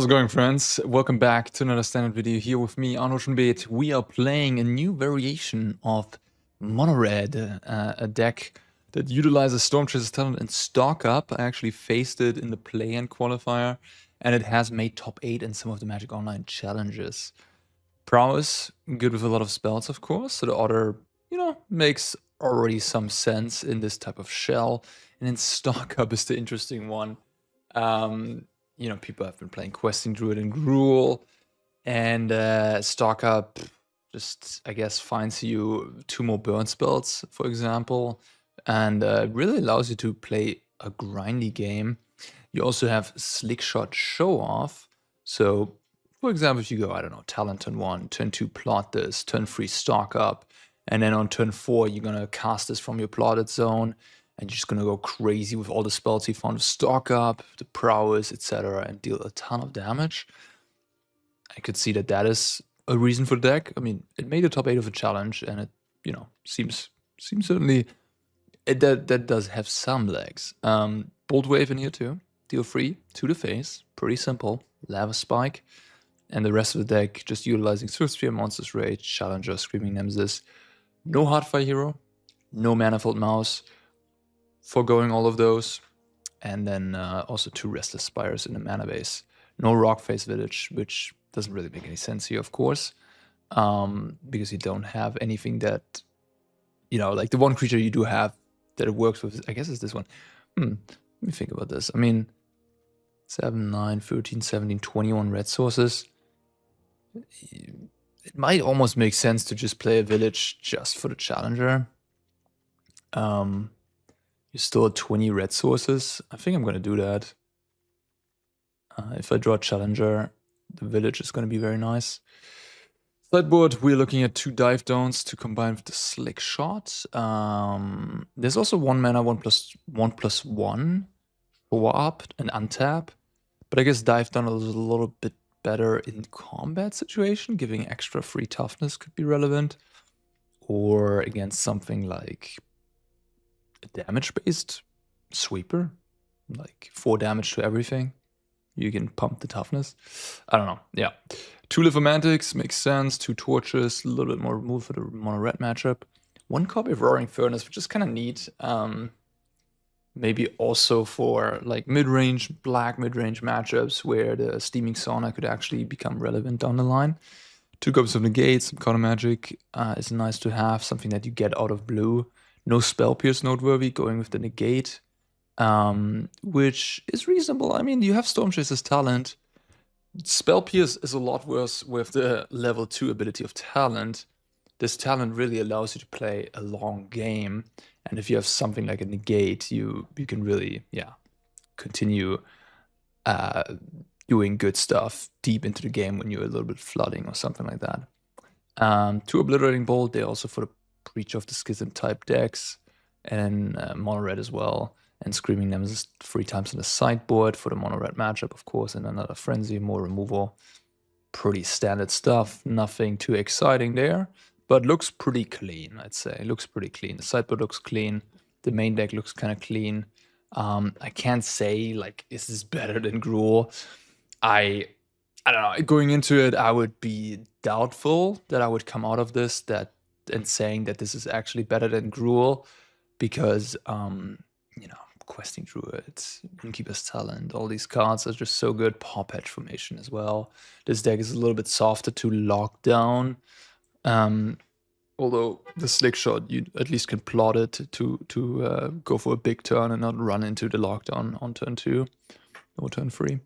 How's it going, friends? Welcome back to another standard video here with me, Arne Huschenbeth. We are playing a new variation of Mono Red, a deck that utilizes Stormchaser's talent and stock up. I actually faced it in the play-in qualifier, and it has made top 8 in some of the Magic Online challenges. Prowess, good with a lot of spells, of course, so the order, makes already some sense in this type of shell. And then stock up is the interesting one. People have been playing Questing Druid and Gruul, and stock up just, I guess, finds you 2 more burn spells, for example, and really allows you to play a grindy game. You also have Slick Shot Show Off. So, for example, if you go, I don't know, Talent turn 1, turn 2, plot this, turn 3, stock up, and then on turn 4, you're going to cast this from your plotted zone, and you're just going to go crazy with all the spells you found, stock up, the prowess, etc., and deal a ton of damage. I could see that is a reason for the deck. I mean, it made the top 8 of a challenge, and it, seems certainly that does have some legs. Bolt Wave in here too. Deal 3 to the face. Pretty simple. Lava Spike. And the rest of the deck just utilizing Swift Spear, Monster's Rage, Challenger, Screaming Nemesis. No Heartfire Hero. No Manifold Mouse. Foregoing all of those. And then also 2 Restless Spires in the mana base. No Rockface Village, which doesn't really make any sense here, of course. Because you don't have anything that, like the one creature you do have that it works with, I guess, is this one. Let me think about this. I mean, 7, 9, 13, 17, 21 red sources. It might almost make sense to just play a village just for the challenger. You still have 20 red sources. I think I'm going to do that. If I draw a challenger, the village is going to be very nice. Sideboard, we're looking at 2 dive downs to combine with the Slick Shot. There's also 1 mana, 1/1 power up and untap. But I guess dive down is a little bit better in combat situation. Giving extra free toughness could be relevant. Or against something like a damage-based sweeper. Like 4 damage to everything. You can pump the toughness. I don't know. Yeah. 2 Lithomantics makes sense. 2 Torches, a little bit more removed for the mono red matchup. 1 copy of Roaring Furnace, which is kind of neat. Maybe also for like mid-range, black mid-range matchups where the Steaming Sauna could actually become relevant down the line. 2 copies of Negate, some counter magic is nice to have. Something that you get out of blue. No Spell Pierce noteworthy, going with the Negate. Which is reasonable. I mean, you have Stormchaser's talent. Spell Pierce is a lot worse with the level 2 ability of talent. This talent really allows you to play a long game. And if you have something like a negate, you can really, continue doing good stuff deep into the game when you're a little bit flooding or something like that. 2 Obliterating Bolt, they're also for the Breach of the Schism type decks. And mono red as well. And Screaming Nemesis 3 times in the sideboard for the mono red matchup, of course, and another Frenzy, more removal. Pretty standard stuff, nothing too exciting there, but looks pretty clean, I'd say. Looks pretty clean. The sideboard looks clean. The main deck looks kind of clean. I can't say, like, is this better than Gruul? I don't know. Going into it, I would be doubtful that I would come out of this and saying that this is actually better than Gruul, because, Questing Druid, Innkeeper's Talent, all these cards are just so good. Paw Patch Formation as well. This deck is a little bit softer to lock down. Although the Slick Shot, you at least can plot it to go for a big turn and not run into the lockdown on turn 2 or turn 3.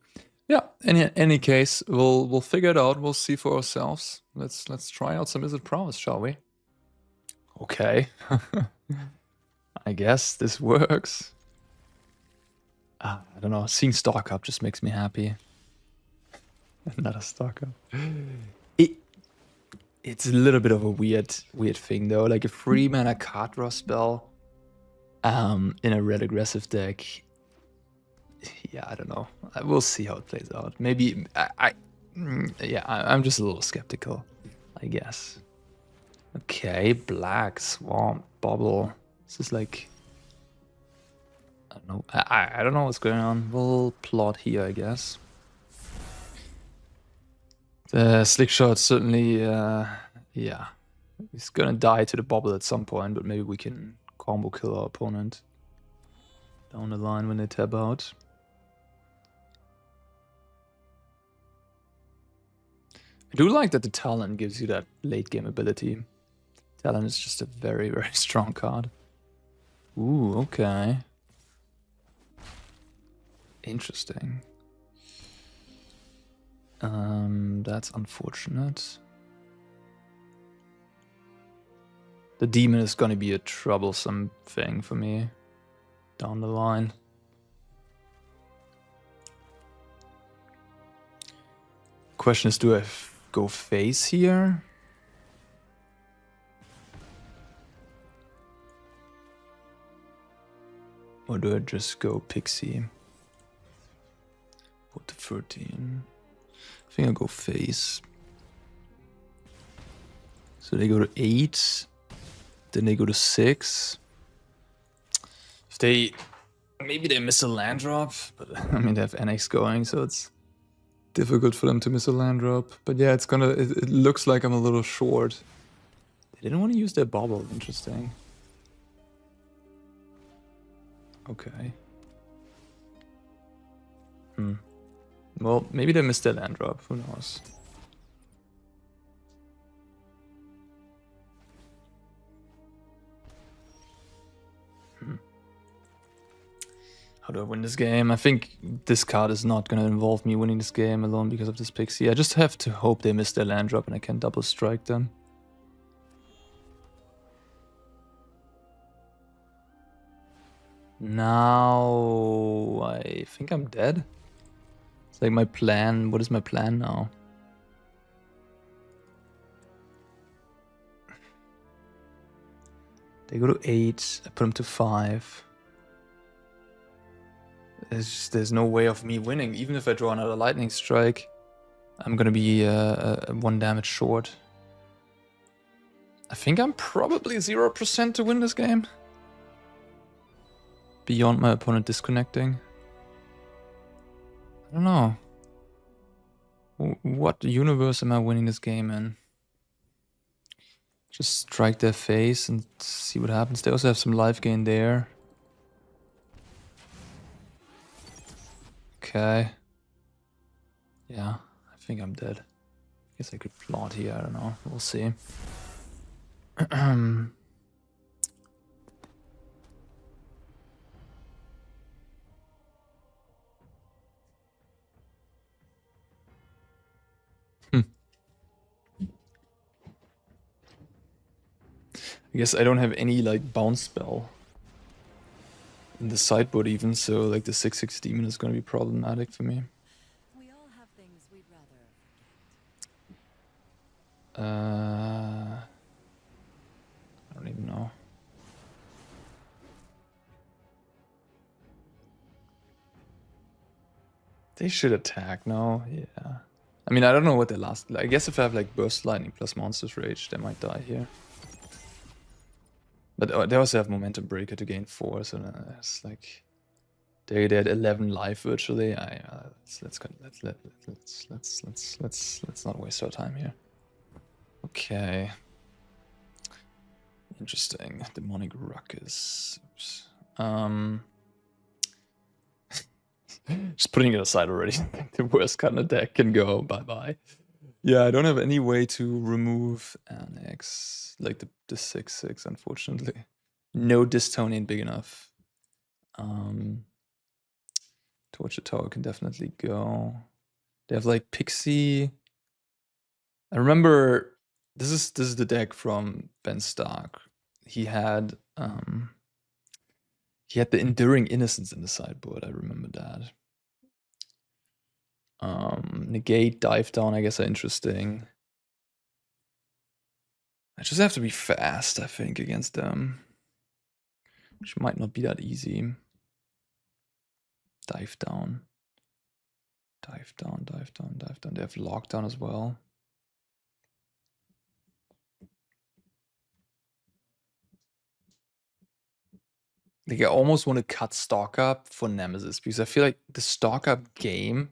Yeah, in any case, we'll figure it out. We'll see for ourselves. Let's try out some Izzet Prowess, shall we? Okay. I guess this works. I don't know. Seeing stock up just makes me happy. Another stock up. It's a little bit of a weird thing though. Like a 3 mana card draw spell in a red aggressive deck. Yeah, I don't know. We'll see how it plays out. Maybe I'm just a little skeptical, I guess. Okay, black swamp bubble. This is like, I don't know. I don't know what's going on. We'll plot here, I guess. The slick shot certainly, yeah. He's gonna die to the bobble at some point, but maybe we can combo kill our opponent down the line when they tap out. I do like that the Talon gives you that late game ability. Talon is just a very, very strong card. Ooh, okay. Interesting. That's unfortunate. The demon is gonna be a troublesome thing for me down the line. Question is, do I go face here? Or do I just go Pixie? Put to 13. I think I'll go face. So they go to 8. Then they go to 6. If they... Maybe they miss a land drop. But I mean, they have NX going, so it's difficult for them to miss a land drop. But yeah, it's gonna... It looks like I'm a little short. They didn't want to use their bobble. Interesting. Okay. Well, maybe they missed their land drop. Who knows? How do I win this game? I think this card is not going to involve me winning this game alone because of this Pixie. I just have to hope they miss their land drop and I can double strike them. Now I think I'm dead. It's like my plan. What is my plan now? They go to 8. I put them to 5. There's no way of me winning. Even if I draw another lightning strike, I'm gonna be 1 damage short. I think I'm probably 0% to win this game. Beyond my opponent disconnecting. I don't know. What universe am I winning this game in? Just strike their face and see what happens. They also have some life gain there. Okay. Yeah, I think I'm dead. Guess I could plot here, I don't know. We'll see. I guess I don't have any like bounce spell in the sideboard even, so like the 6/6 demon is gonna be problematic for me. We all have things we'd rather I don't even know. They should attack now, yeah. I mean, I don't know what they last. I guess if I have like Burst Lightning plus Monster's Rage, they might die here. But they also have Momentum Breaker to gain 4, so it's like they had 11 life virtually. Let's not waste our time here. Okay. Interesting. Demonic Ruckus. Oops. Just putting it aside already. The worst card in the deck can go. Bye-bye. Yeah, I don't have any way to remove Annex, like the 6/6, unfortunately. No Dystonian big enough. Torture Tower can definitely go. They have like Pixie. I remember this is the deck from Ben Stark. He had the Enduring Innocence in the sideboard. I remember that. Negate, Dive Down, I guess are interesting. I just have to be fast, I think, against them. Which might not be that easy. Dive Down. Dive Down, Dive Down, Dive Down. They have Lockdown as well. Like, I almost want to cut Stock Up for Nemesis, because I feel like the Stock Up game,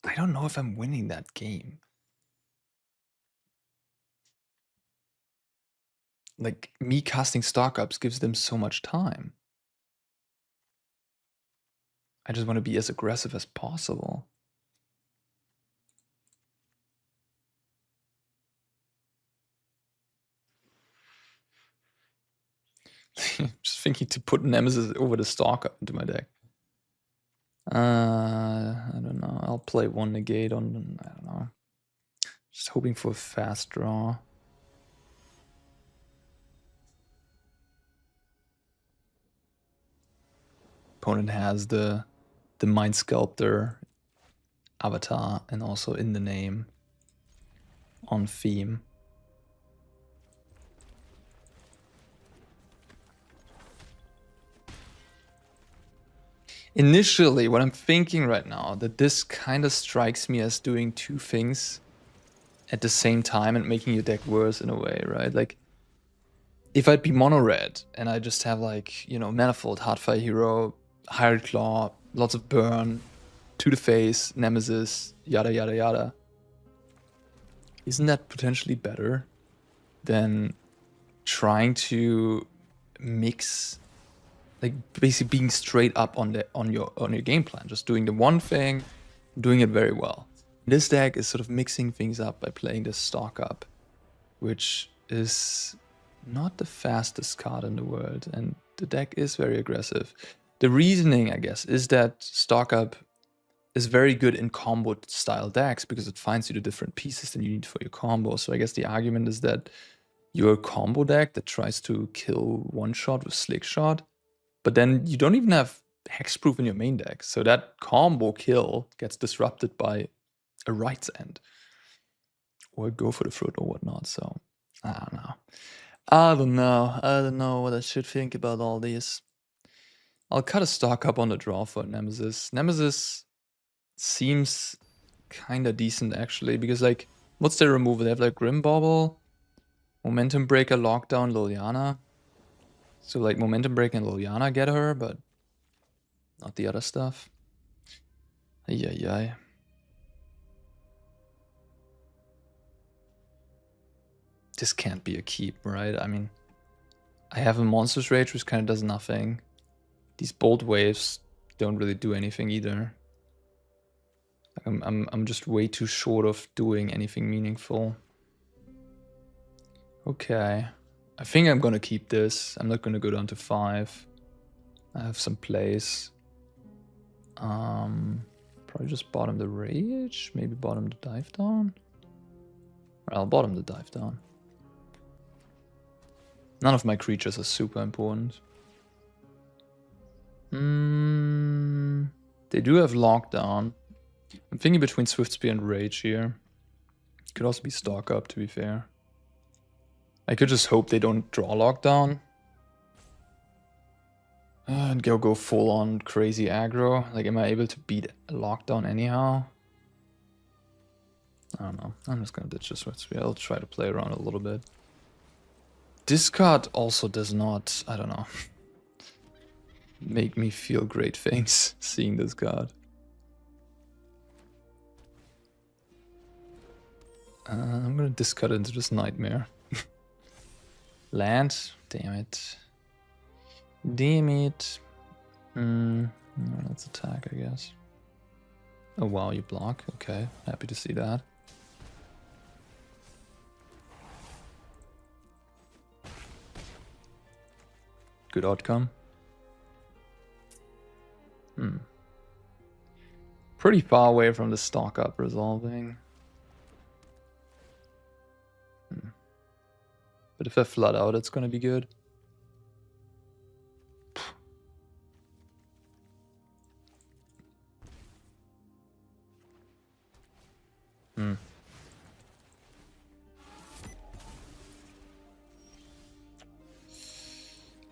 I don't know if I'm winning that game. like, me casting stock ups gives them so much time. I just want to be as aggressive as possible. Just thinking to put Nemesis over the stock up into my deck. I don't know. I'll play one negate on, I don't know. Just hoping for a fast draw. Opponent has the Mind Sculptor avatar and also in the name on theme. Initially, what I'm thinking right now, that this kind of strikes me as doing two things at the same time and making your deck worse in a way, right? Like, if I'd be mono red and I just have like, you know, Manifold, Heartfire Hero, Hired Claw, lots of burn, to the face, Nemesis, yada yada yada. Isn't that potentially better than trying to mix, like basically being straight up on your game plan, just doing the one thing, doing it very well. This deck is sort of mixing things up by playing the stock up, which is not the fastest card in the world, and the deck is very aggressive. The reasoning, I guess, is that stock up is very good in combo style decks because it finds you the different pieces that you need for your combo. So I guess the argument is that you're a combo deck that tries to kill one shot with Slick Shot, but then you don't even have hexproof in your main deck. So that combo kill gets disrupted by a Right's End or Go for the Fruit or whatnot. So I don't know. I don't know what I should think about all these. I'll cut a stock up on the draw for Nemesis. Nemesis seems kind of decent actually, because like, what's their removal? They have like Grim Bauble, Momentum Breaker, Lockdown, Liliana. So like Momentum Breaker and Liliana get her, but not the other stuff. Ay. This can't be a keep, right? I mean, I have a Monstrous Rage which kind of does nothing. These Bolt Waves don't really do anything either. I'm just way too short of doing anything meaningful. Okay. I think I'm gonna keep this. I'm not gonna go down to 5. I have some plays. Probably just bottom the Rage, maybe bottom the Dive Down. Or I'll bottom the Dive Down. None of my creatures are super important. They do have Lockdown. I'm thinking between Swift Spear and Rage here. Could also be Stalk Up, to be fair. I could just hope they don't draw Lockdown. And go full on crazy aggro. Like, am I able to beat a Lockdown anyhow? I don't know. I'm just gonna ditch this Swift Spear. I'll try to play around a little bit. This card also does not, I don't know, make me feel great things seeing this card. I'm gonna discard into this Nightmare. Land? Damn it. Damn it. Let's attack, I guess. Oh wow, you block. Okay, happy to see that. Good outcome. Pretty far away from the stock up resolving. But if I flood out, it's gonna be good.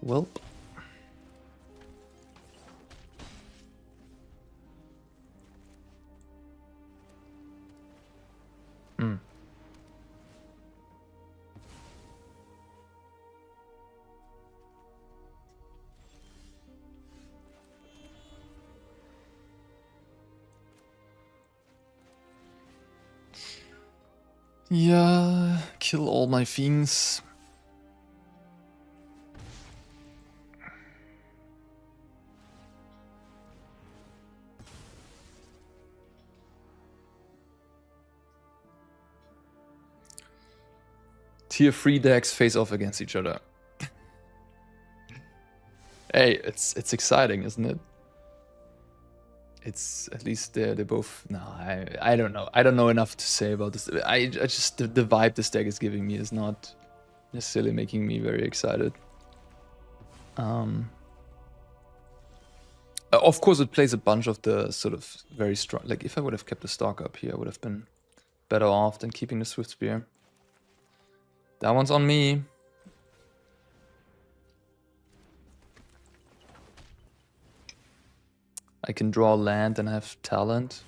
Welp. Yeah, kill all my fiends. Tier 3 decks face off against each other. Hey, it's exciting, isn't it? It's at least they're both. No, I don't know. I don't know enough to say about this. I just the vibe this deck is giving me is not necessarily making me very excited. Of course, it plays a bunch of the sort of very strong. Like if I would have kept the stock up here, I would have been better off than keeping the Swift Spear. That one's on me. I can draw land and have talent.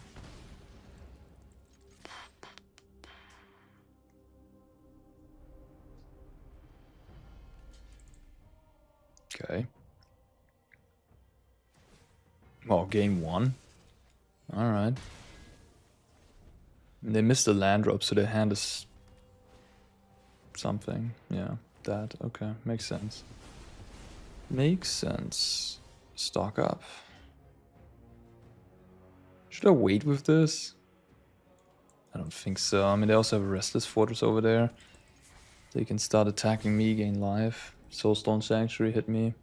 Okay. Well, game 1. Alright. They missed the land drop, so their hand is something. Yeah, that. Okay, makes sense. Makes sense. Stock up. Should I wait with this? I don't think so. I mean, they also have a Restless Fortress over there. They can start attacking me, gain life. Soulstone Sanctuary hit me.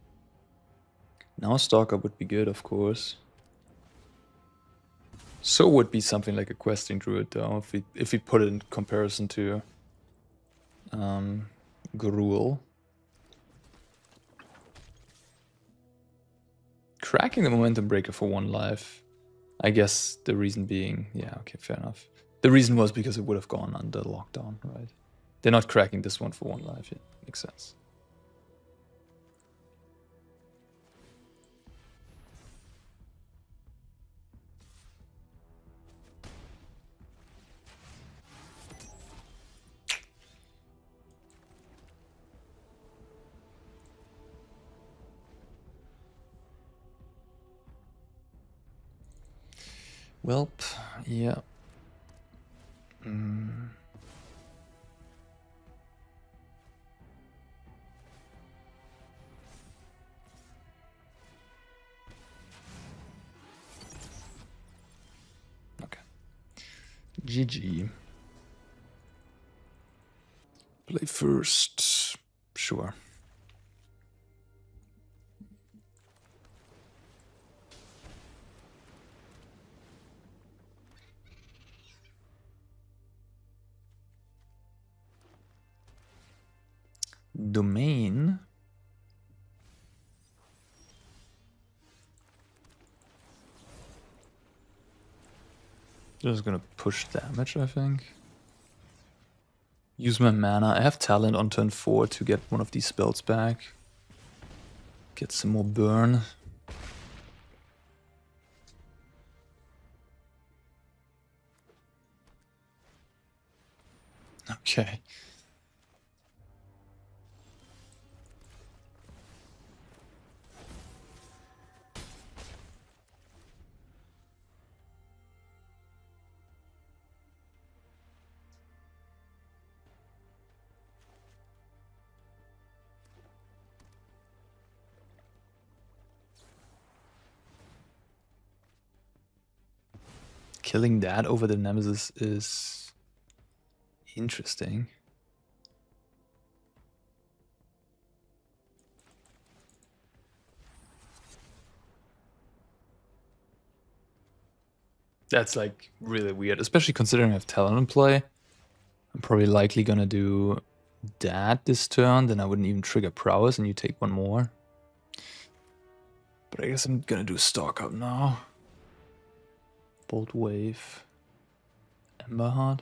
Now stock up would be good, of course. So would be something like a Questing Druid, though, if we put it in comparison to Gruul. Cracking the Momentum Breaker for 1 life. I guess the reason being, yeah, okay, fair enough. The reason was because it would have gone under lockdown, right? They're not cracking this one for 1 life, yeah, makes sense. Welp, yeah. Okay. GG. Play first. Sure. Domain. Just gonna push damage, I think. Use my mana. I have talent on turn 4 to get one of these spells back. Get some more burn. Okay. Killing that over the Nemesis is interesting. That's like really weird, especially considering I have talent in play. I'm probably likely gonna do that this turn, then I wouldn't even trigger Prowess and you take 1 more. But I guess I'm gonna do Stalk Up now. Bolt Wave. Emberheart.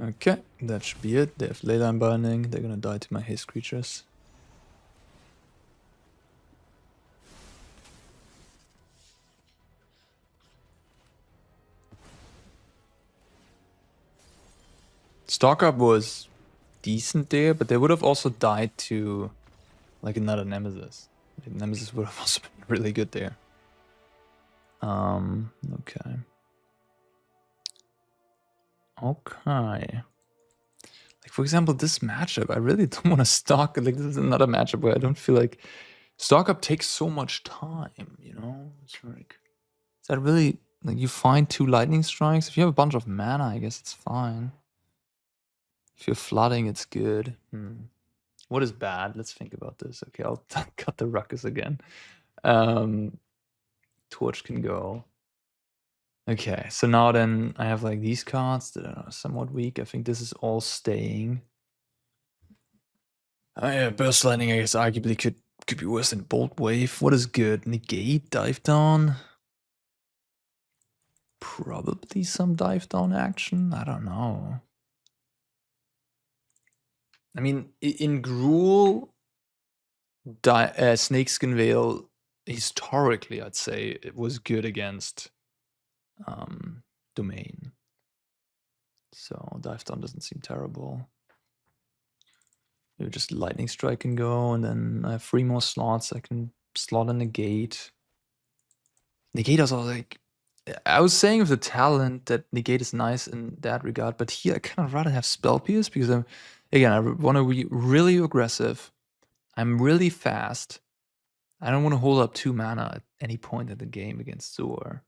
Okay, that should be it. They have Leyline Binding. They're gonna die to my haste creatures. Stock Up was decent there, but they would have also died to like another Nemesis. Like, Nemesis would have also been really good there. Okay. Okay. Like, for example, this matchup, I really don't want to stock. Like, this is another matchup where I don't feel like stock up takes so much time, you know? It's like, is that really, like, you find 2 lightning strikes? If you have a bunch of mana, I guess it's fine. If you're flooding, it's good. What is bad? Let's think about this. Okay, I'll cut the ruckus again. Torch can go. Okay, so now then I have like these cards that are somewhat weak. I think this is all staying. Yeah, Burst Lightning, I guess, arguably could be worse than Bolt Wave. What is good? Negate, Dive Down? Probably some Dive Down action? I don't know. I mean, in Gruul, Snakeskin Veil, historically, I'd say, it was good against Domain. So Dive Down doesn't seem terrible. Maybe just Lightning Strike can go, and then I have 3 more slots. I can slot a Negate. Negate also, like, I was saying with the talent that Negate is nice in that regard, but here I kind of rather have Spell Pierce because I want to be really aggressive. I'm really fast. I don't want to hold up 2 mana at any point in the game against Zor.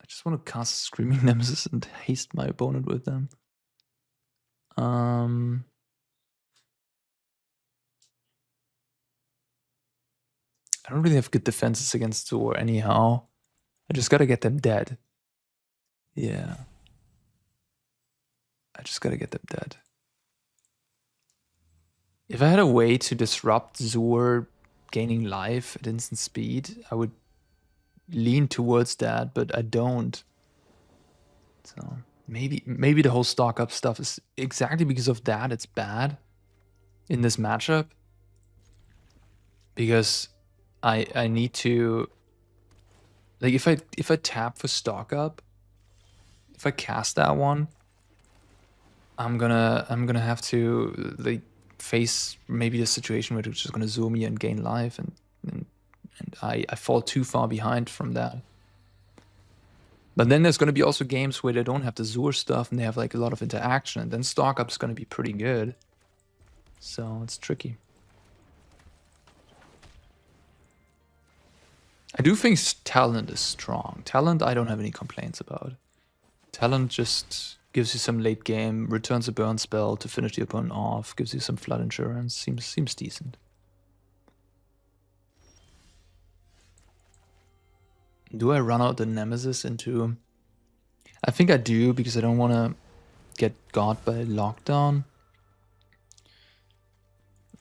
I just want to cast Screaming Nemesis and haste my opponent with them. I don't really have good defenses against Zor anyhow. I just gotta get them dead. Yeah. I just gotta get them dead. If I had a way to disrupt Zor gaining life at instant speed, I would lean towards that, but I don't. So maybe the whole stock up stuff is exactly because of that it's bad in this matchup. Because I need to, like, if I tap for stock up, if I cast that one, I'm gonna have to like face maybe a situation where it's just gonna zoom me and gain life, and I fall too far behind from that. But then there's gonna be also games where they don't have the Zur stuff and they have like a lot of interaction, and then stock up is gonna be pretty good. So it's tricky. I do think talent is strong. Talent I don't have any complaints about. Talent just gives you some late game, returns a burn spell to finish the opponent off, gives you some flood insurance, seems decent. Do I run out the Nemesis into... I think I do, because I don't want to get got by lockdown.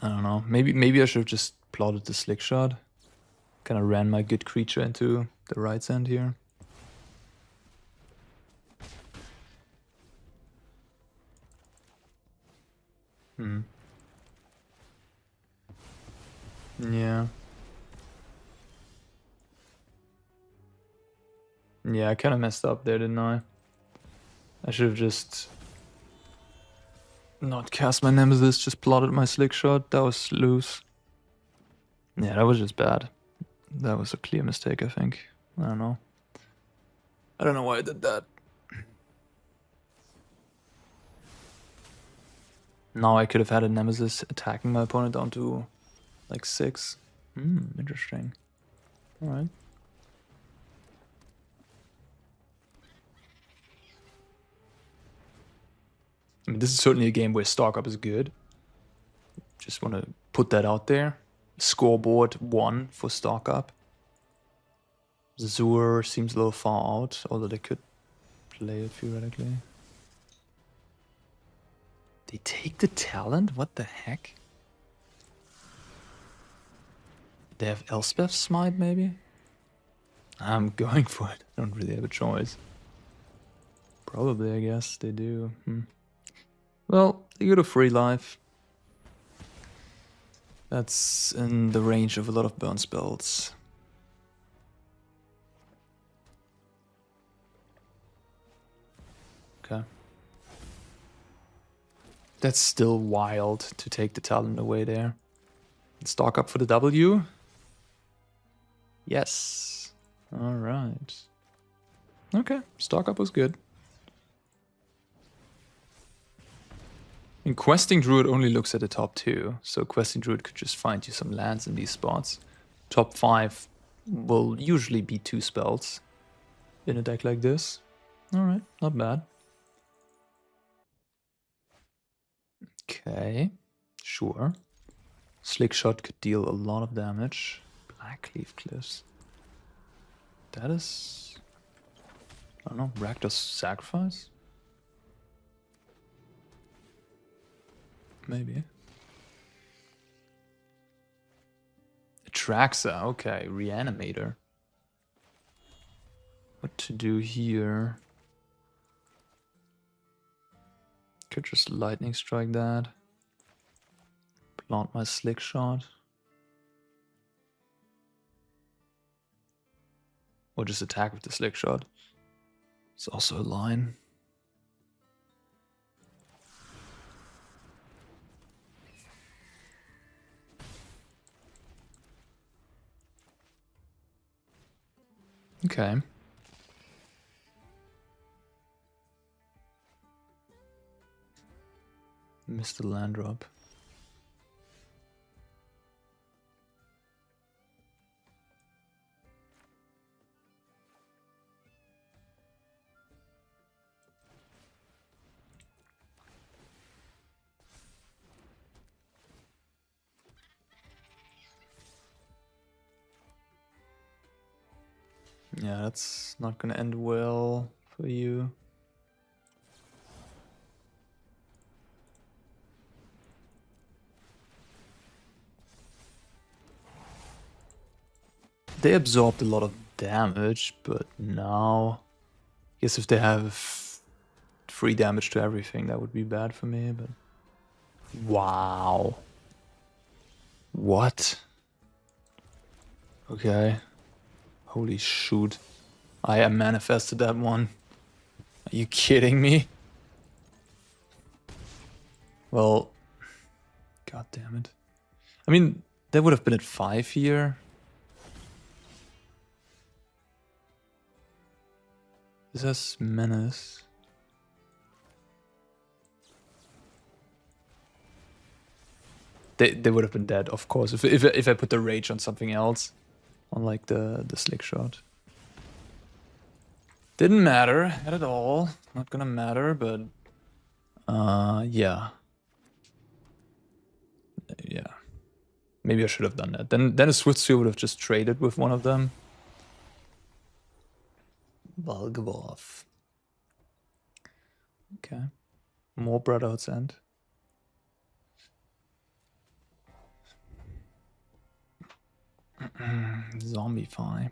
I don't know. Maybe I should have just plotted the slick shot. Kind of ran my good creature into the right hand here. Yeah. Yeah, I kind of messed up there, didn't I? I should have just not cast my Nemesis, just plotted my slick shot. That was loose. Yeah, that was just bad. That was a clear mistake, I think. I don't know. I don't know why I did that. Now I could have had a Nemesis attacking my opponent down to like 6. Interesting. Alright. I mean, this is certainly a game where stock up is good. Just want to put that out there. Scoreboard 1 for stock up. Zur seems a little far out, although they could play it theoretically. They take the talent? What the heck? They have Elspeth's Smite, maybe? I'm going for it. I don't really have a choice. Probably, I guess they do. Well, they go to free life. That's in the range of a lot of burn spells. Okay. That's still wild to take the talent away there. Stock up for the W. Yes. All right. Okay, stock up was good. And Questing Druid only looks at the top 2, so Questing Druid could just find you some lands in these spots. Top 5 will usually be 2 spells in a deck like this. Alright, not bad. Okay, sure. Slick Shot could deal a lot of damage. Blackleaf Cliffs. That is... I don't know, Rakdos Sacrifice? Maybe. Atraxa, okay, Reanimator. What to do here? Could just lightning strike that. Plant my Slick Shot. Or just attack with the Slick Shot. It's also a line. Okay. Missed the land drop. Yeah, that's not gonna end well for you. They absorbed a lot of damage, but now... I guess if they have free damage to everything, that would be bad for me, but... Wow. What? Okay. Holy shoot. I manifested that one. Are you kidding me? Well... God damn it. I mean, that would have been at 5 here. This has menace. They would have been dead, of course, if I put the rage on something else, on like the Slick Shot. Didn't matter at all. Not gonna matter, but yeah. Yeah. Maybe I should have done that. Then a Swiftspear would have just traded with one of them. Valgavoth. Okay. More Brotherhood's End. Zombify.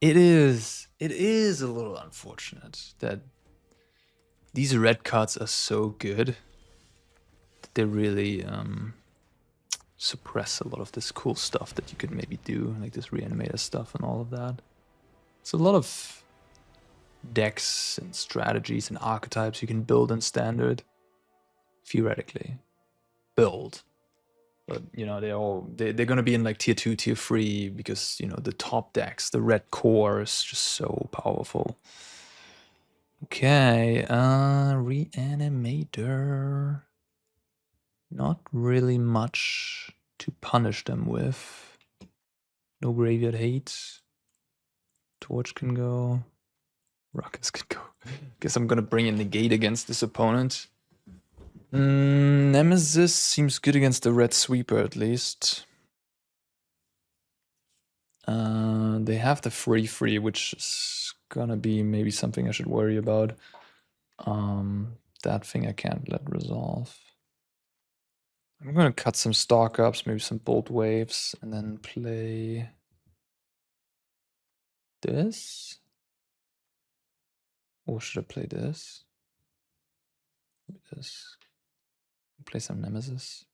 It is a little unfortunate that these red cards are so good that they really suppress a lot of this cool stuff that you could maybe do, like this Reanimator stuff and all of that. It's a lot of decks and strategies and archetypes you can build in Standard, theoretically. Build. But, you know, they're gonna be in like tier 2, tier 3, because, you know, the top decks, the red core is just so powerful. Okay, Reanimator. Not really much to punish them with. No graveyard hate. Torch can go. Ruckus can go. Guess I'm gonna bring in Negate against this opponent. Nemesis seems good against the red sweeper at least. They have the free, which is gonna be maybe something I should worry about. That thing I can't let resolve. I'm gonna cut some stock ups, maybe some bolt waves, and then play this. Or should I play this? Maybe this. Play some Nemesis.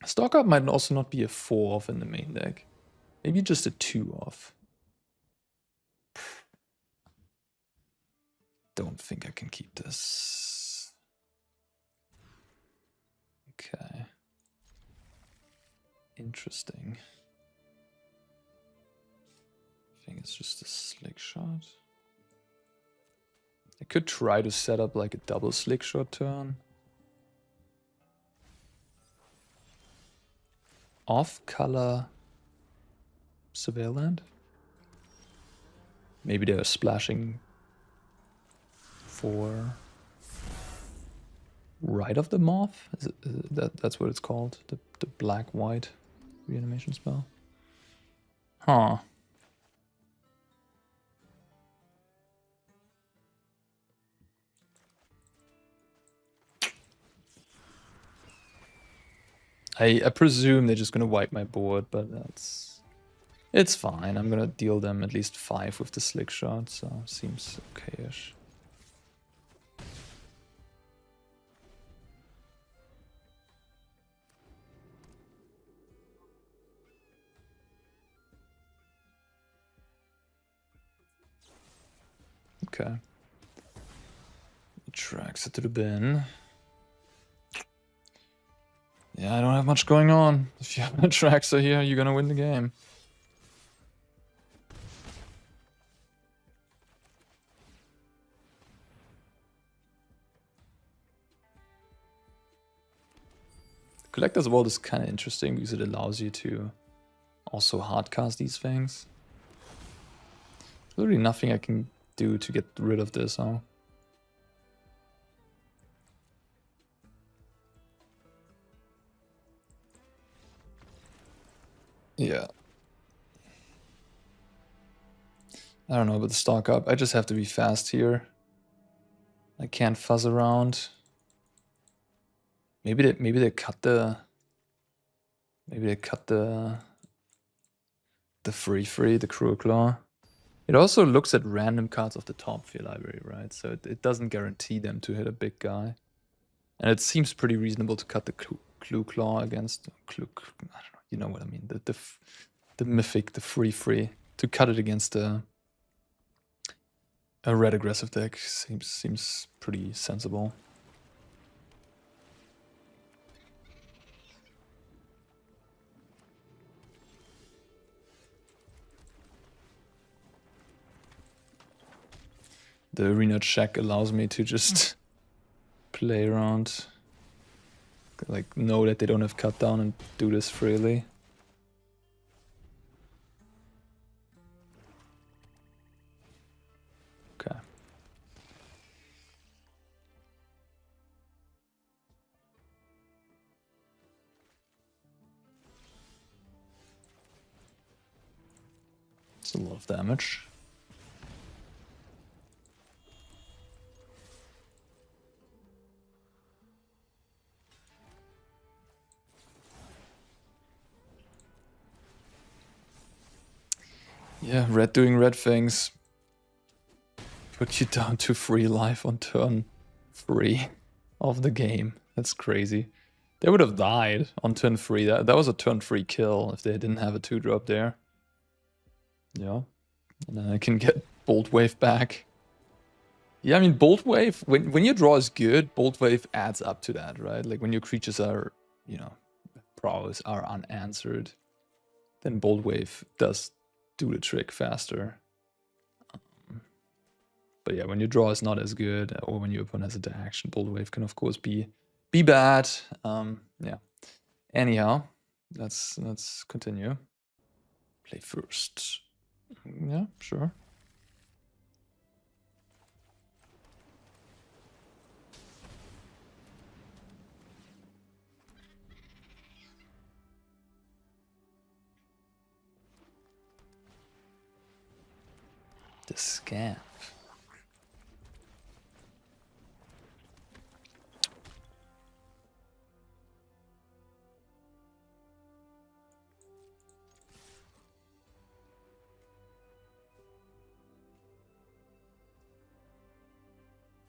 Stock up might also not be a 4 off in the main deck. Maybe just a 2 off. Don't think I can keep this. Okay. Interesting. I think it's just a slick shot. I could try to set up like a double slick shot turn. Off-color Surveillant. Maybe they're splashing for Right of the Moth? Is it, that's what it's called? The black-white reanimation spell? Huh. I presume they're just gonna wipe my board, but it's fine. I'm gonna deal them at least 5 with the slick shot, so seems okay-ish. Okay. Tracks it to the bin. Yeah, I don't have much going on. If you have a Traxer here, you're gonna win the game. Collector's Vault is kind of interesting because it allows you to also hardcast these things. Literally nothing I can do to get rid of this, huh? Yeah. I don't know about the stock up. I just have to be fast here. I can't fuzz around. Maybe they cut the free, the Cruel Claw. It also looks at random cards of the top of your library, right? So it doesn't guarantee them to hit a big guy. And it seems pretty reasonable to cut the Clue Claw against I don't know, you know what I mean. The mythic, the free. To cut it against a red aggressive deck seems pretty sensible. The arena check allows me to just play around, like know that they don't have cut down and do this freely. Okay. It's a lot of damage. Yeah, red doing red things. Put you down to 3 life on turn 3 of the game. That's crazy. They would have died on turn 3. That was a turn 3 kill if they didn't have a 2-drop there. Yeah. And then I can get Bolt Wave back. Yeah, I mean, Bolt Wave, when your draw is good, Bolt Wave adds up to that, right? Like when your creatures are, you know, Prowess are unanswered, then Bolt Wave does do the trick faster. But yeah, when your draw is not as good, or when your opponent has a action, Bolt Wave can of course be bad. Yeah. Anyhow, let's continue. Play first. Yeah, sure. The scamp.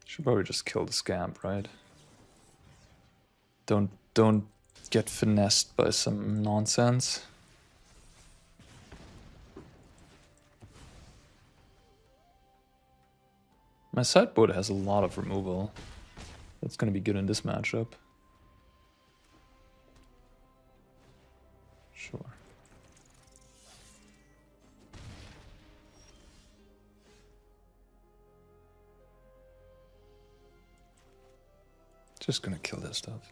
Should probably just kill the scamp, right? Don't get finessed by some nonsense. My sideboard has a lot of removal. That's gonna be good in this matchup. Sure. Just gonna kill that stuff.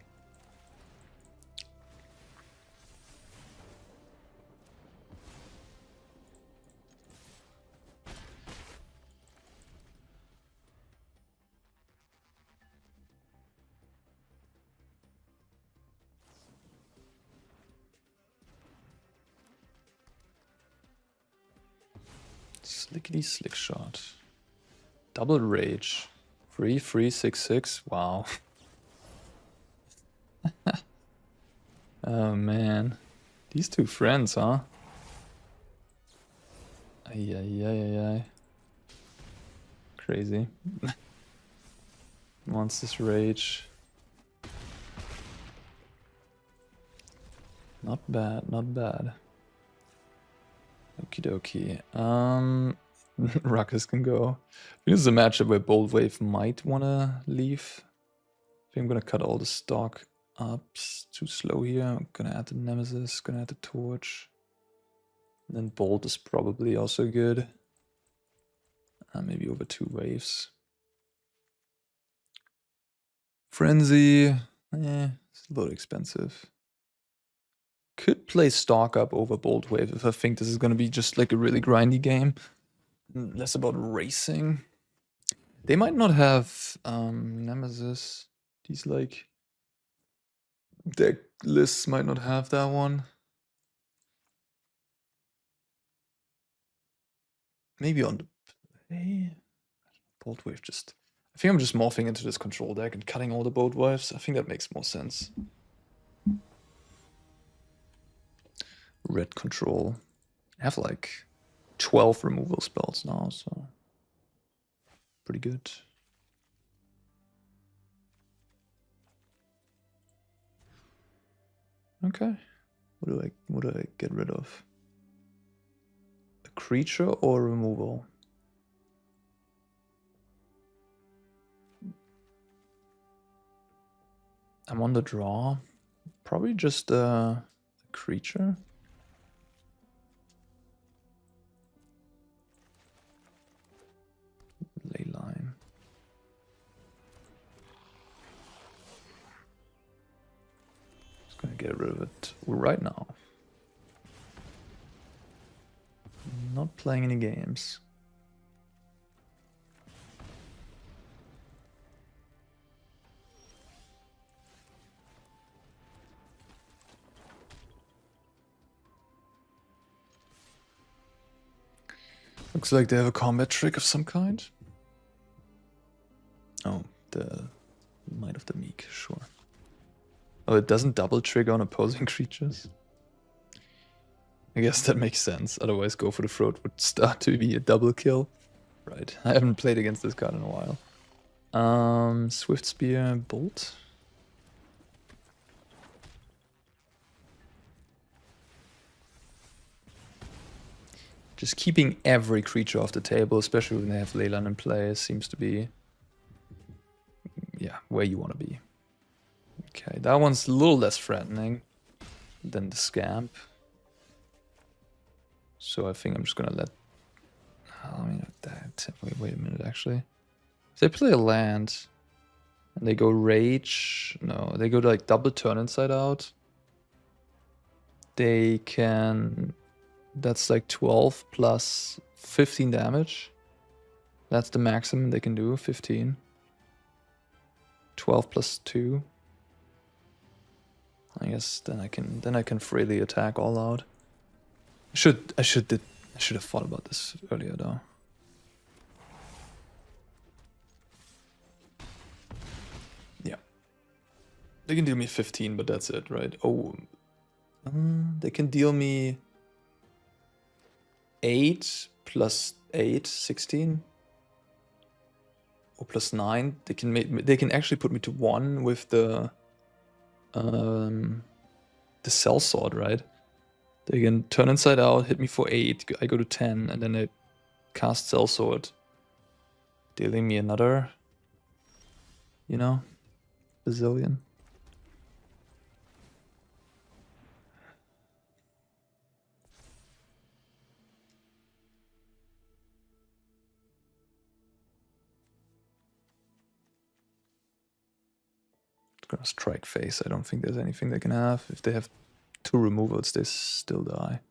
Slickety slick shot. Double rage. 3-3-6-6. Wow. Oh man. These two friends, huh? Ay, ay, ay, ay, ay. Crazy. Monsters rage. Not bad, not bad. Okie dokie. Rakdos can go. I think this is a matchup where Bold Wave might wanna leave. I think I'm gonna cut all the stock up. It's too slow here. I'm gonna add the Nemesis, gonna add the Torch. And then Bolt is probably also good. Maybe over 2 waves. Frenzy, it's a little expensive. Could play stock up over Bolt Wave if I think this is gonna be just like a really grindy game. Less about racing. They might not have Nemesis. These like deck lists might not have that one. Maybe on the play. Bolt Wave just. I think I'm just morphing into this control deck and cutting all the Bolt Waves. I think that makes more sense. Red control. I have like 12 removal spells now, so pretty good. Okay. What do I get rid of? A creature or removal? I'm on the draw. Probably just a creature. Leyline. Just gonna get rid of it right now. Not playing any games. Looks like they have a combat trick of some kind. Oh, the Might of the Meek, sure. Oh, it doesn't double trigger on opposing creatures? I guess that makes sense. Otherwise, Go for the Throat would start to be a double kill. Right. I haven't played against this card in a while. Swift Spear, Bolt. Just keeping every creature off the table, especially when they have Leyline in play, seems to be, yeah, where you want to be. Okay, that one's a little less threatening than the Scamp. So I think I'm just gonna let. I mean, wait a minute. Actually, if they play a land and they go Rage, no, they go to like double turn Inside Out. They can. That's like 12 plus 15 damage. That's the maximum they can do. 15. 12 plus 2. I guess then I can freely attack all out. I should have thought about this earlier though. Yeah. They can deal me 15, but that's it, right? Oh. They can deal me 8 plus 8, 16. Or plus 9. They can actually put me to 1 with the the Cell Sword, right? They can turn inside out, hit me for 8, I go to 10, and then they cast Cell Sword, dealing me another, you know, bazillion. Gonna strike face. I don't think there's anything they can have. If they have 2 removals, they still die.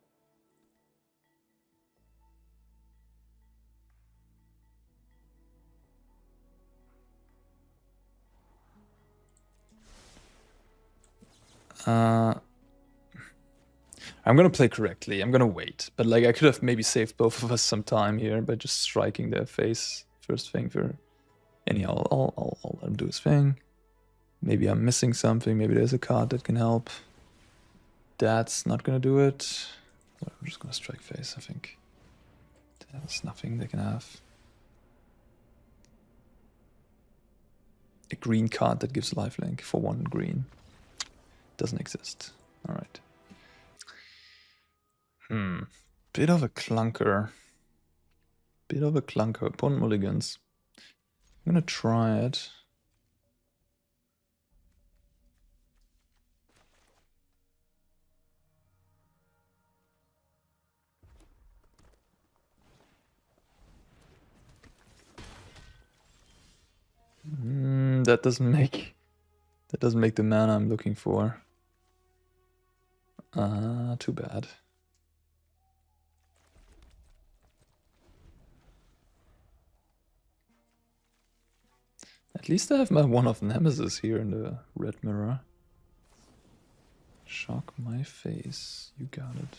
I'm gonna play correctly. I'm gonna wait. But like I could have maybe saved both of us some time here by just striking their face first thing for. Anyhow, I'll let him do his thing. Maybe I'm missing something. Maybe there's a card that can help. That's not gonna do it. I'm just gonna strike face, I think. There's nothing they can have. A green card that gives lifelink for 1 green. Doesn't exist. Alright. Bit of a clunker. Bit of a clunker. Opponent mulligans. I'm gonna try it. That doesn't make the mana I'm looking for. Too bad. At least I have my one of Nemesis here in the red mirror. Shock my face. You got it.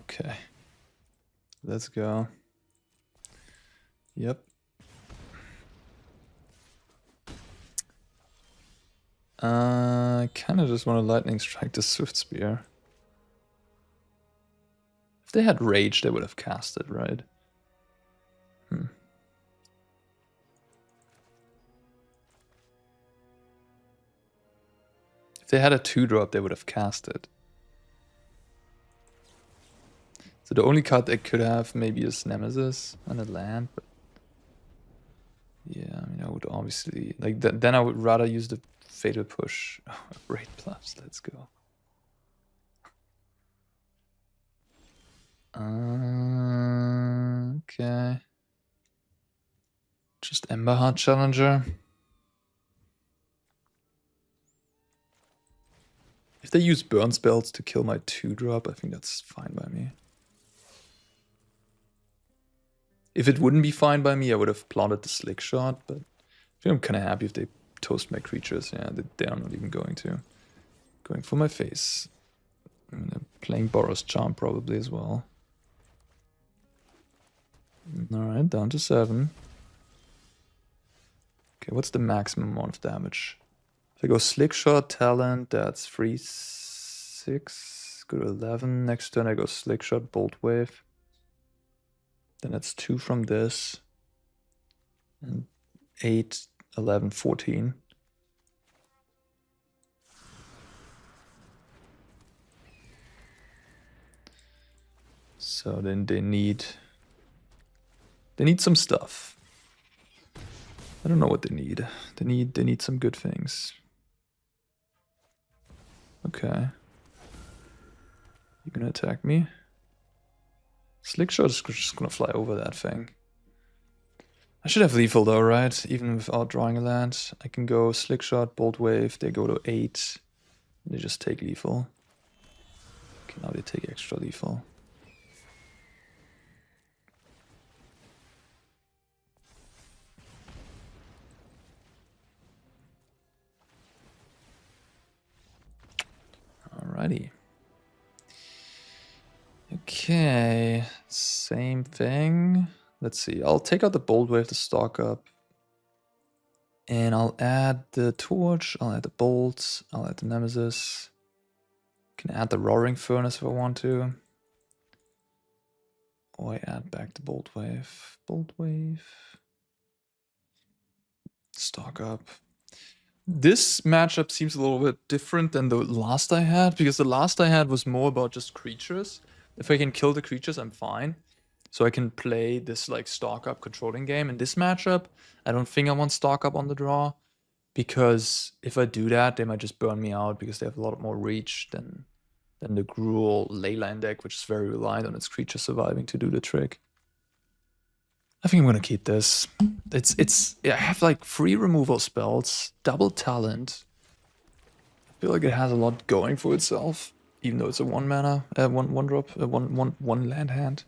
Okay. Let's go. Yep. I kind of just want to lightning strike the Swift Spear. If they had Rage, they would have cast it, right? If they had a 2-drop, they would have cast it. So the only card they could have maybe is Nemesis and a land, but yeah, I mean, I would obviously like that. Then I would rather use the Fatal Push. Raid Plus, let's go. Okay. Just Emberheart Challenger. If they use burn spells to kill my 2-drop, I think that's fine by me. If it wouldn't be fine by me, I would have plotted the Slick Shot, but I think I'm kind of happy if they toast my creatures. Yeah, they are not even going to. Going for my face. I'm playing Boros Charm probably as well. Alright, down to 7. Okay, what's the maximum amount of damage? If I go Slick Shot, Talent, that's 3-6. Go to 11. Next turn I go Slick Shot, Bolt Wave. Then that's 2 from this. And 8, 11, 14. So then they need some stuff. I don't know what they need. They need some good things. Okay. You're gonna attack me? Slick Shot is just gonna fly over that thing. I should have lethal though, right? Even without drawing a land. I can go Slick Shot, Bolt Wave, they go to 8. They just take lethal. Okay, now they take extra lethal. Alrighty. Okay, same thing. Let's see, I'll take out the Bolt Wave to stock up. And I'll add the Torch, I'll add the Bolts, I'll add the Nemesis. Can add the Roaring Furnace if I want to. Or I add back the Bolt Wave. Bolt Wave. Stock up. This matchup seems a little bit different than the last I had, because the last I had was more about just creatures. If I can kill the creatures, I'm fine. So I can play this like stock up controlling game. In this matchup, I don't think I want stock up on the draw, because if I do that, they might just burn me out because they have a lot more reach than the Gruul Leyline deck, which is very reliant on its creatures surviving to do the trick. I think I'm gonna keep this. I have like 3 removal spells, double talent. I feel like it has a lot going for itself, even though it's a 1 mana, one drop, one land hand.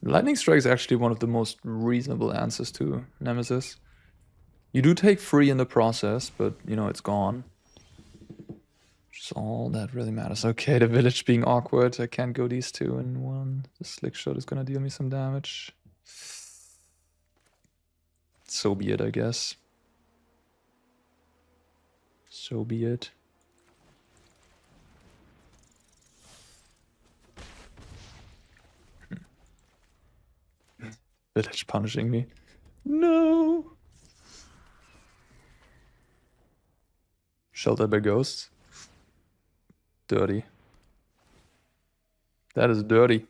Lightning Strike is actually one of the most reasonable answers to Nemesis. You do take 3 in the process, but you know it's gone. Which is all that really matters. Okay, the village being awkward. I can't go these 2 in 1. The slick shot is gonna deal me some damage. So be it, I guess. So be it. Village punishing me. No! Shelter by ghosts. Dirty. That is dirty.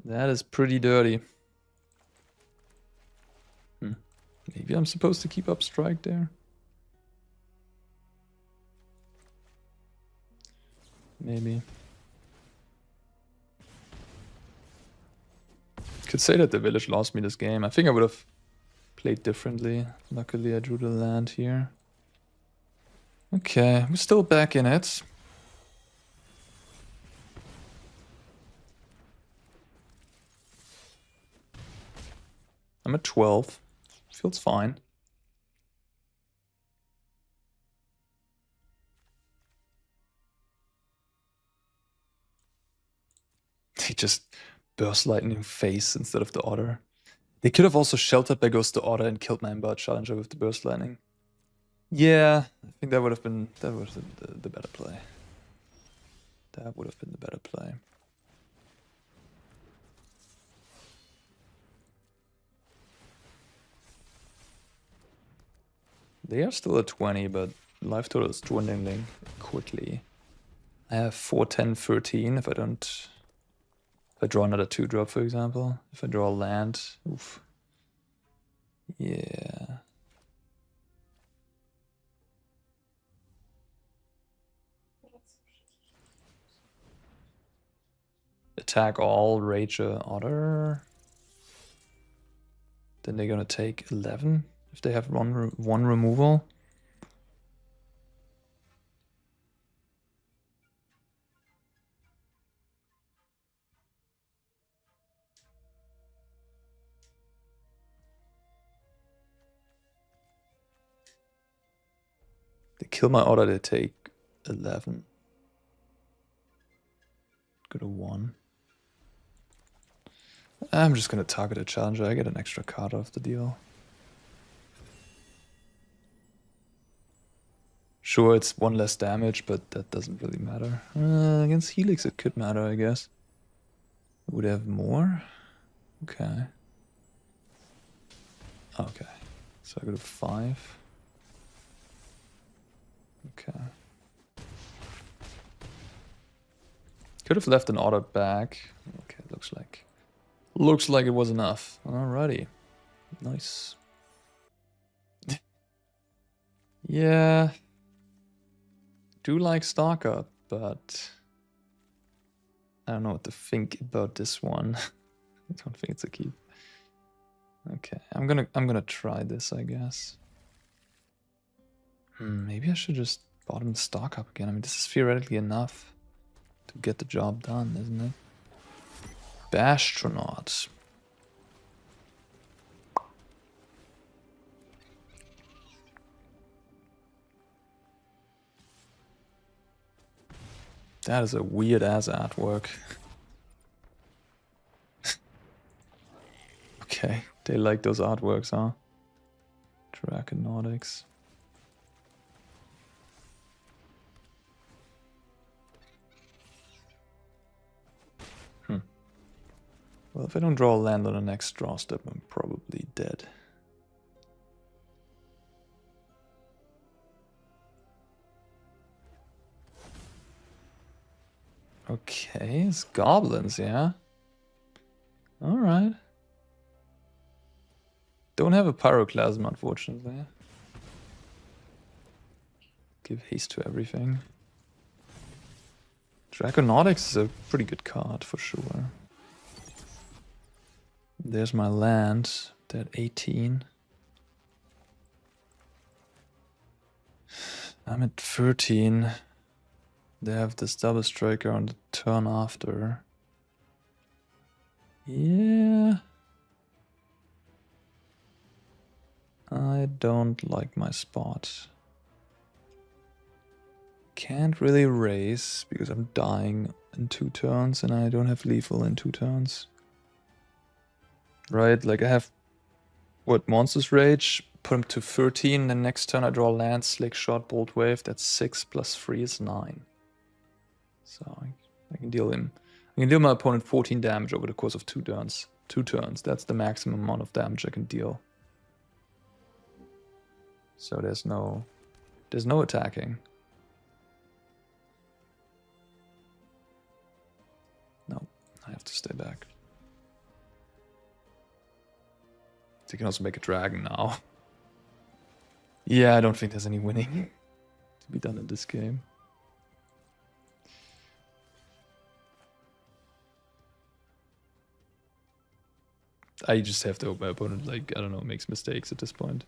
That is pretty dirty. Maybe I'm supposed to keep up strike there. Maybe. Could say that the village lost me this game. I think I would have played differently. Luckily I drew the land here. Okay, we're still back in it. I'm at 12. Feels fine. They just burst lightning face instead of the otter. They could have also sheltered by Ghost the Otter and killed my Ember Challenger with the burst lightning. Yeah, I think that would have been the better play. That would have been the better play. They are still at 20, but life total is dwindling quickly. I have 4, 10, 13 if I don't... If I draw another 2-drop, for example. If I draw a land, oof. Yeah. Attack all, rage a otter. Then they're gonna take 11 if they have one removal. They kill my otter, they take 11. Go to 1. I'm just gonna target a challenger. I get an extra card off the deal. Sure, it's 1 less damage, but that doesn't really matter. Against Helix it could matter, I guess. Would I have more? Okay. Okay. So I go to 5. Okay. Could have left an otter back. Okay, looks like it was enough. Alrighty. Nice. Yeah. Do like stock up, but I don't know what to think about this one. I don't think it's a keep. Okay, I'm gonna try this, I guess. Maybe I should just bottom stock up again. I mean, this is theoretically enough to get the job done, isn't it? Bastronaut. That is a weird ass artwork. Okay, they like those artworks, huh? Draconautics. Well, if I don't draw a land on the next draw step, I'm probably dead. Okay, it's goblins, yeah? Alright. Don't have a pyroclasm, unfortunately. Give haste to everything. Draconautics is a pretty good card, for sure. There's my land, at 18. I'm at 13. They have this double striker on the turn after. Yeah. I don't like my spot. Can't really raise because I'm dying in 2 turns and I don't have lethal in 2 turns. Right, like I have, what, Monster's Rage, put him to 13, then next turn I draw land, Slick Shot, Bolt Wave, that's 6 plus 3 is 9. So I can deal him. I can deal my opponent 14 damage over the course of 2 turns. 2 turns, that's the maximum amount of damage I can deal. So there's no attacking. No, I have to stay back. They can also make a dragon now. Yeah, I don't think there's any winning to be done in this game. I just have to hope my opponent, like, I don't know, makes mistakes at this point.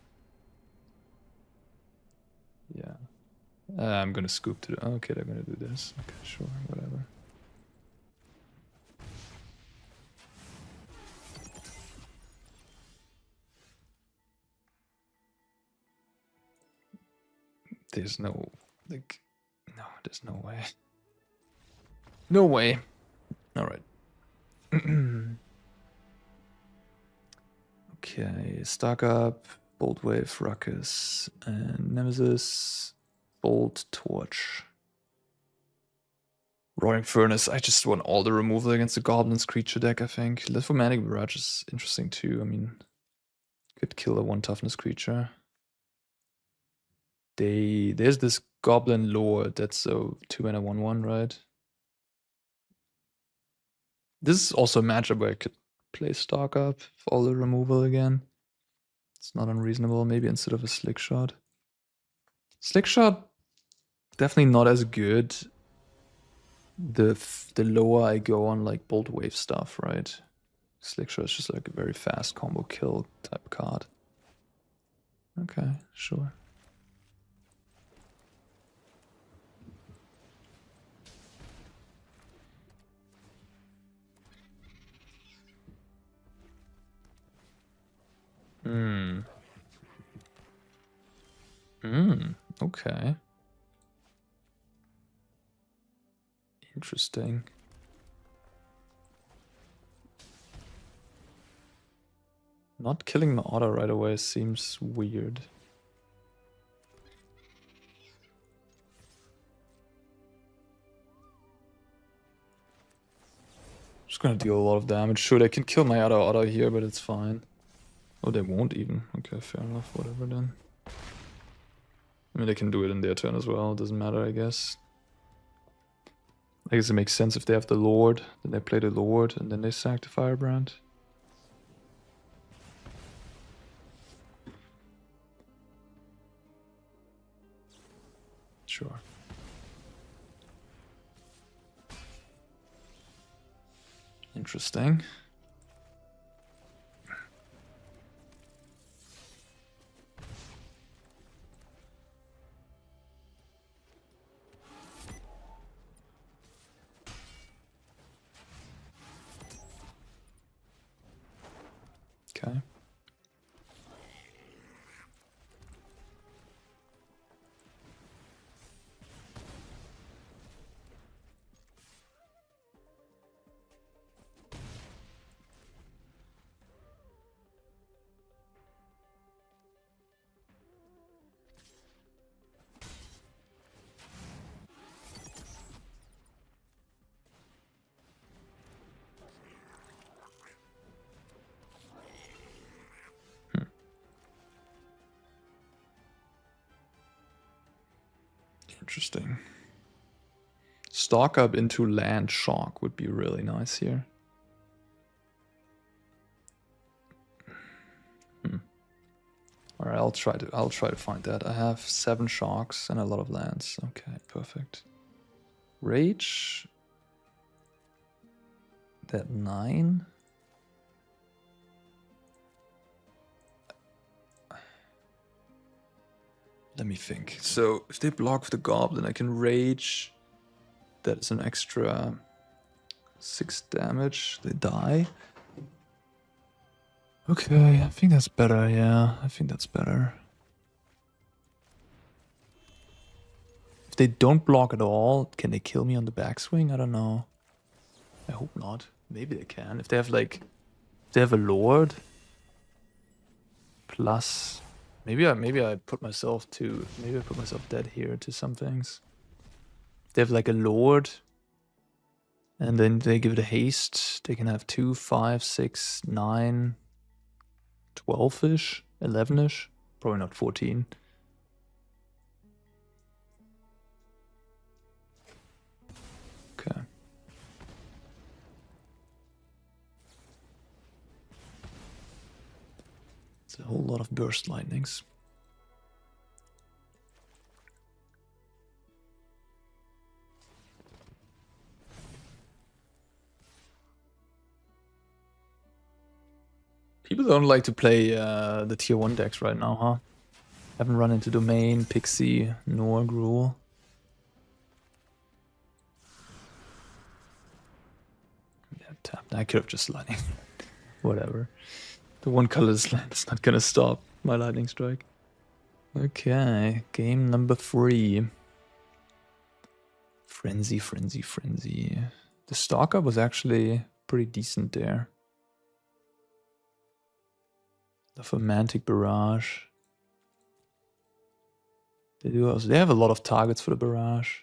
Yeah. I'm gonna scoop to the... Okay, they're gonna do this. Okay, sure, whatever. There's no... Like... No, there's no way. No way. Alright. Okay, stock up, Bolt Wave, Ruckus, and Nemesis, Bolt Torch. Roaring Furnace, I just want all the removal against the Goblins creature deck, I think. Lithomatic Barrage is interesting too, I mean, could kill a 1 toughness creature. There's this Goblin Lord that's a 2 and a 1/1, right? This is also a matchup where I could play stock up for all the removal again. It's not unreasonable, maybe instead of a Slick Shot. Slick Shot, definitely not as good the lower I go on like Bolt Wave stuff, right? Slick Shot is just like a very fast combo kill type card. Okay, sure. Okay. Interesting. Not killing my auto right away seems weird. Just gonna deal a lot of damage. Sure, they can kill my other auto here, but it's fine. Oh, they won't even. Okay, fair enough. Whatever then. I mean, they can do it in their turn as well. It doesn't matter, I guess. I guess it makes sense if they have the Lord, then they play the Lord, and then they sack the Firebrand. Sure. Interesting. Okay. Interesting. Stock up into land shock would be really nice here. Alright, I'll try to find that. I have 7 shocks and a lot of lands. Okay, perfect. Rage. That 9. Let me think. So if they block with the goblin, I can rage. That is an extra 6 damage. They die. Okay, I think that's better. Yeah, I think that's better. If they don't block at all, can they kill me on the backswing? I don't know. I hope not. Maybe they can. If they have like, if they have a lord. Plus, maybe I put myself dead here to some things. If they have like a lord, and then they give it a haste, they can have 2, 5, 6, 9, 12-ish, 11-ish, probably not 14. Okay. It's a whole lot of burst lightnings. People don't like to play the tier 1 decks right now, huh? Haven't run into Domain, Pixie, nor Gruul. Yeah, tapped. I could have just lightning. Whatever. The one colorless land is not gonna stop my lightning strike. Okay, game number 3. Frenzy, frenzy, frenzy. The Stalker was actually pretty decent there. The Fermantic Barrage. They have a lot of targets for the Barrage.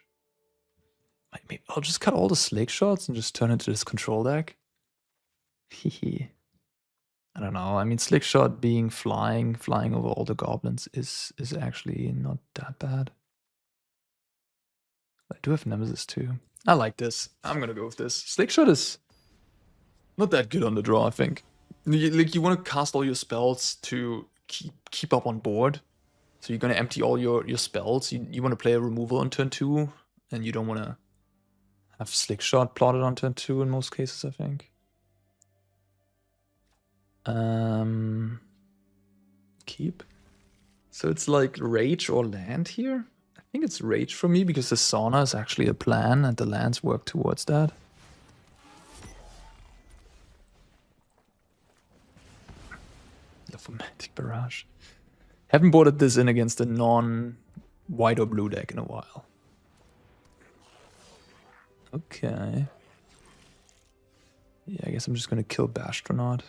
Maybe I'll just cut all the Slake Shots and just turn into this control deck. Hehe. I don't know. I mean, Slick Shot being flying over all the goblins is actually not that bad. I do have Nemesis too. I like this. I'm gonna go with this. Slick Shot is not that good on the draw, I think. You want to cast all your spells to keep up on board. So you're gonna empty all your spells. You want to play a removal on turn 2, and you don't want to have Slick Shot plotted on turn 2 in most cases, I think. Keep. So it's like Rage or Land here? I think it's Rage for me because the Sauna is actually a plan and the lands work towards that. The Fermantic Barrage. Haven't boarded this in against a non-white or blue deck in a while. Okay. Yeah, I guess I'm just gonna kill Bastronaut.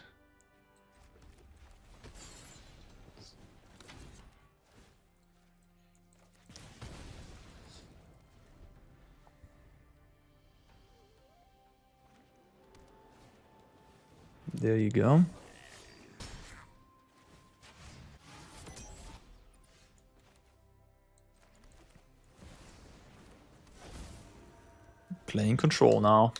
There you go. Playing control now.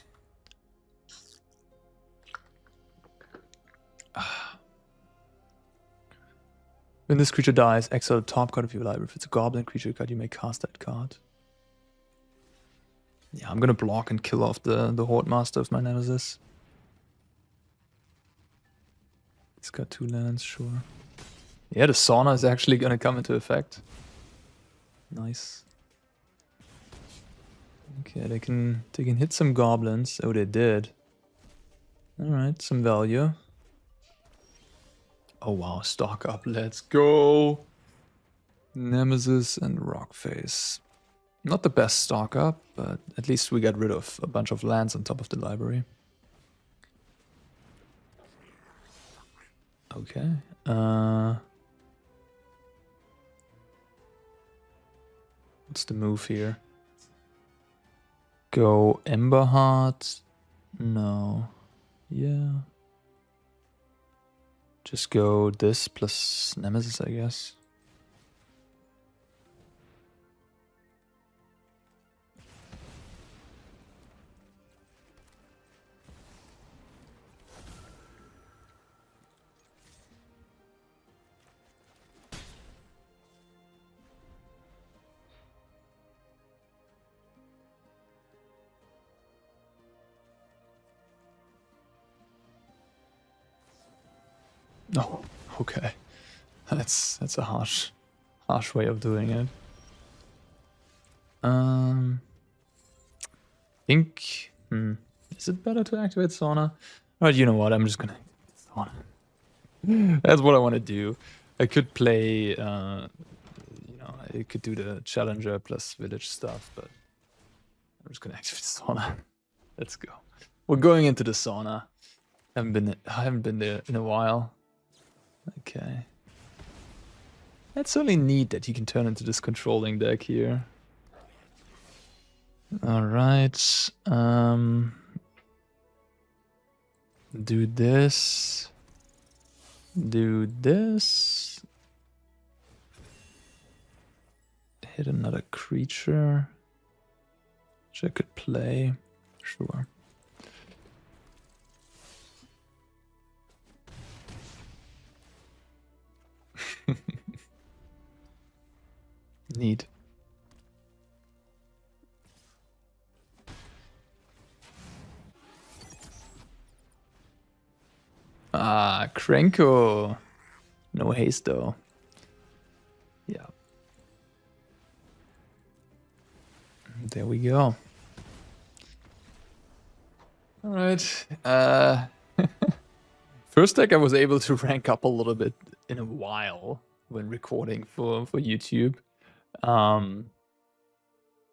When this creature dies, exile the top card of your library. If it's a goblin creature card, you may cast that card. Yeah, I'm gonna block and kill off the Horde Master of my Nemesis. It's got 2 lands, sure. Yeah, the Sauna is actually gonna come into effect. Nice. Okay, they can hit some goblins. Oh, they did. Alright, some value. Oh wow, stock up, let's go! Nemesis and Rockface. Not the best stock up, but at least we got rid of a bunch of lands on top of the library. Okay. What's the move here? Go Emberheart? No. Yeah. Just go this plus Nemesis, I guess. Oh, okay. That's a harsh way of doing it. Think. Is it better to activate sauna? Alright, you know what? I'm just gonna activate sauna. That's what I want to do. I could play. I could do the challenger plus village stuff, but I'm just gonna activate sauna. Let's go. We're going into the sauna. I haven't been there in a while. Okay. That's certainly neat that you can turn into this controlling deck here. Alright. Do this. Do this. Hit another creature. Which I could play. Sure. Neat. Ah, Krenko. No haste though. Yeah. There we go. Alright. First deck I was able to rank up a little bit in a while when recording for YouTube.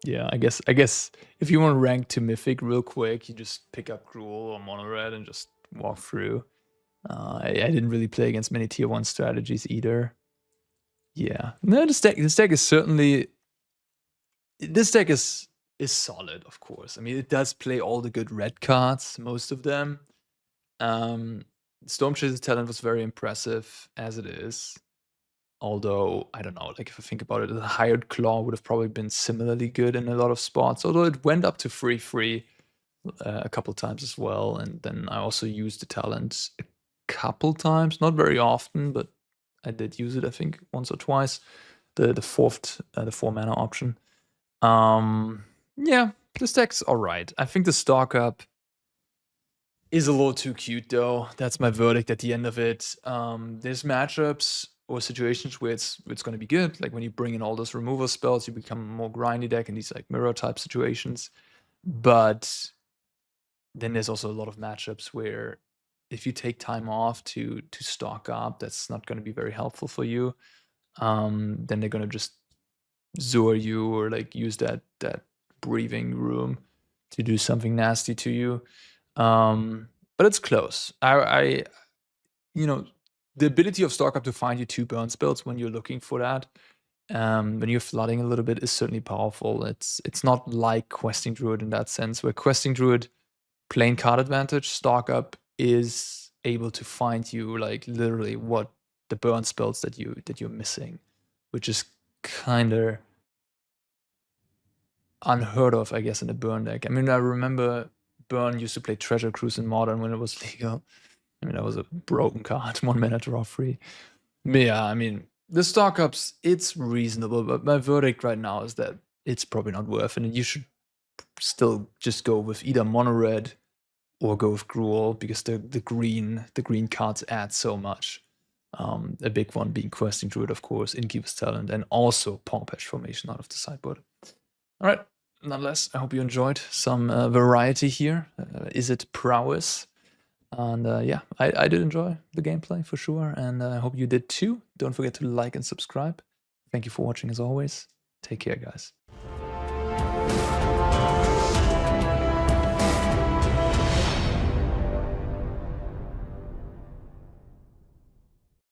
Yeah, I guess if you want to rank to Mythic real quick, you just pick up Gruul or Mono Red and just walk through. I didn't really play against many tier 1 strategies either. Yeah. No, this deck is certainly... This deck is solid, of course. I mean, it does play all the good red cards, most of them. Stormchaser's talent was very impressive, as it is. Although, I don't know, like if I think about it, the Hired Claw would have probably been similarly good in a lot of spots. Although it went up to 3/3 a couple times as well. And then I also used the talent a couple times, not very often, but I did use it, I think, once or twice. The 4 mana option. Yeah, this deck's alright. I think the stock up is a little too cute though. That's my verdict at the end of it. There's matchups or situations where it's gonna be good. Like when you bring in all those removal spells, you become a more grindy deck in these like mirror type situations. But then there's also a lot of matchups where if you take time off to stock up, that's not gonna be very helpful for you. Then they're gonna just Zor you or like use that breathing room to do something nasty to you. But it's close. I the ability of stock up to find you 2 burn spells when you're looking for that, when you're flooding a little bit, is certainly powerful. It's not like Questing Druid in that sense, where Questing Druid plain card advantage, stock up is able to find you like literally what the burn spells that you're missing, which is kinda unheard of, I guess, in a burn deck. I mean, I remember burn used to play Treasure Cruise in Modern when it was legal. I mean, that was a broken card, 1 mana draw free. But yeah, I mean, the stock ups, it's reasonable, but my verdict right now is that it's probably not worth it, and you should still just go with either mono red or go with Gruul, because the green cards add so much. A big one being Questing Druid, of course, Innkeeper's Talent, and also Paw Patch Formation out of the sideboard. All right, nonetheless, I hope you enjoyed some variety here. Izzet Prowess. And yeah, I did enjoy the gameplay for sure, and I hope you did too. Don't forget to like and subscribe. Thank you for watching as always. Take care, guys.